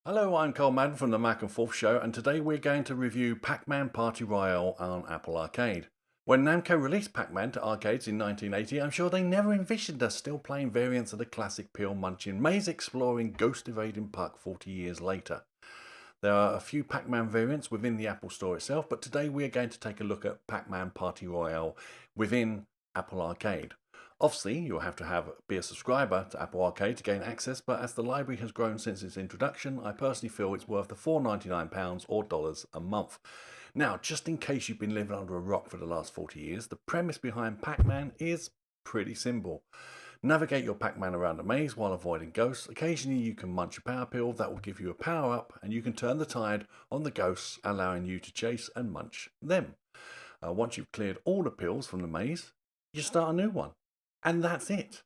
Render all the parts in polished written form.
Hello, I'm Karl from the Mac and Forth Show, and today we're going to review Pac-Man Party Royale on Apple Arcade. When Namco released Pac-Man to arcades in 1980, I'm sure they never envisioned us still playing variants of the classic peel-munching, maze-exploring, ghost-evading Puck 40 years later. There are a few Pac-Man variants within the Apple Store itself, but today we are going to take a look at Pac-Man Party Royale within Apple Arcade. Obviously, you'll have to be a subscriber to Apple Arcade to gain access, but as the library has grown since its introduction, I personally feel it's worth the £4.99 or dollars a month. Now, just in case you've been living under a rock for the last 40 years, the premise behind Pac-Man is pretty simple. Navigate your Pac-Man around a maze while avoiding ghosts. Occasionally you can munch a power pill that will give you a power up, and you can turn the tide on the ghosts, allowing you to chase and munch them. Once you've cleared all the pills from the maze, you start a new one. And that's it.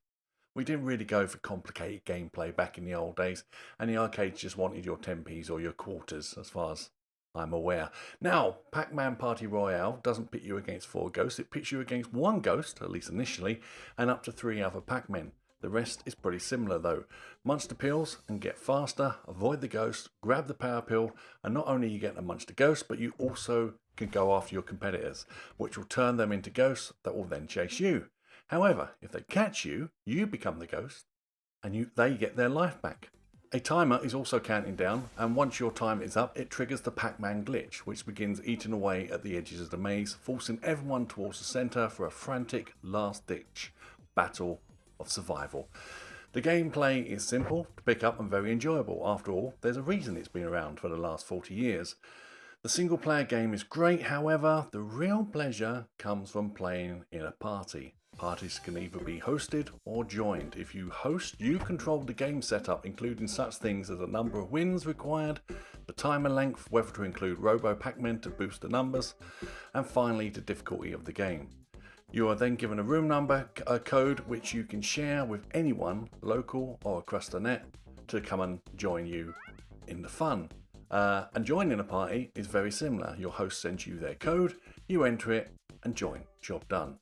We didn't really go for complicated gameplay back in the old days, and the arcades just wanted your 10p's or your quarters, as far as I'm aware. Now, Pac-Man Party Royale doesn't pit you against 4 ghosts, it pits you against 1 ghost, at least initially, and up to 3 other Pac-Men. The rest is pretty similar though. Munch the pills and get faster, avoid the ghost, grab the power pill, and not only you get to munch the ghost, but you also can go after your competitors, which will turn them into ghosts that will then chase you. However, if they catch you, you become the ghost, and they get their life back. A timer is also counting down, and once your time is up, it triggers the Pac-Man glitch, which begins eating away at the edges of the maze, forcing everyone towards the centre for a frantic, last-ditch battle of survival. The gameplay is simple to pick up and very enjoyable. After all, there's a reason it's been around for the last 40 years. The single-player game is great, however, the real pleasure comes from playing in a party. Parties can either be hosted or joined. If you host, you control the game setup, including such things as the number of wins required, the timer length, whether to include Robo Pac-Man to boost the numbers, and finally the difficulty of the game. You are then given a room number, a code which you can share with anyone, local or across the net, to come and join you in the fun. And joining a party is very similar. Your host sends you their code, you enter it and join. Job done.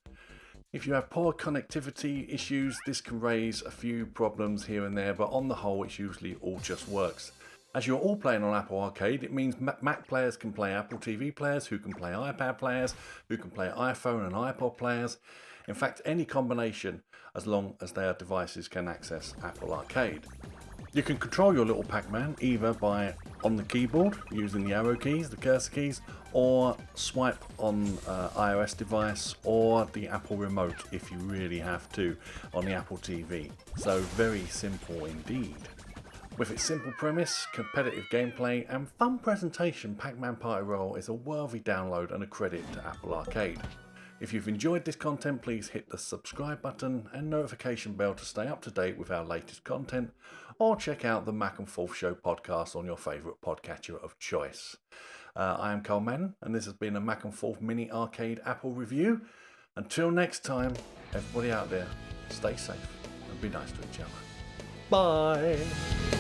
If you have poor connectivity issues, this can raise a few problems here and there, but on the whole it usually all just works. As you're all playing on Apple Arcade, it means Mac players can play Apple TV players, who can play iPad players, who can play iPhone and iPod players. In fact, any combination, as long as their devices can access Apple Arcade. You can control your little Pac-Man either on the keyboard using the arrow keys, the cursor keys, or swipe on iOS device or the Apple remote if you really have to on the Apple TV. So very simple indeed. With its simple premise, competitive gameplay and fun presentation, Pac-Man Party Royale is a worthy download and a credit to Apple Arcade. If you've enjoyed this content, please hit the subscribe button and notification bell to stay up to date with our latest content, or check out the Mac and Forth Show podcast on your favourite podcatcher of choice. I am Karl, and this has been a Mac and Forth Mini Arcade Apple review. Until next time, everybody out there, stay safe and be nice to each other. Bye!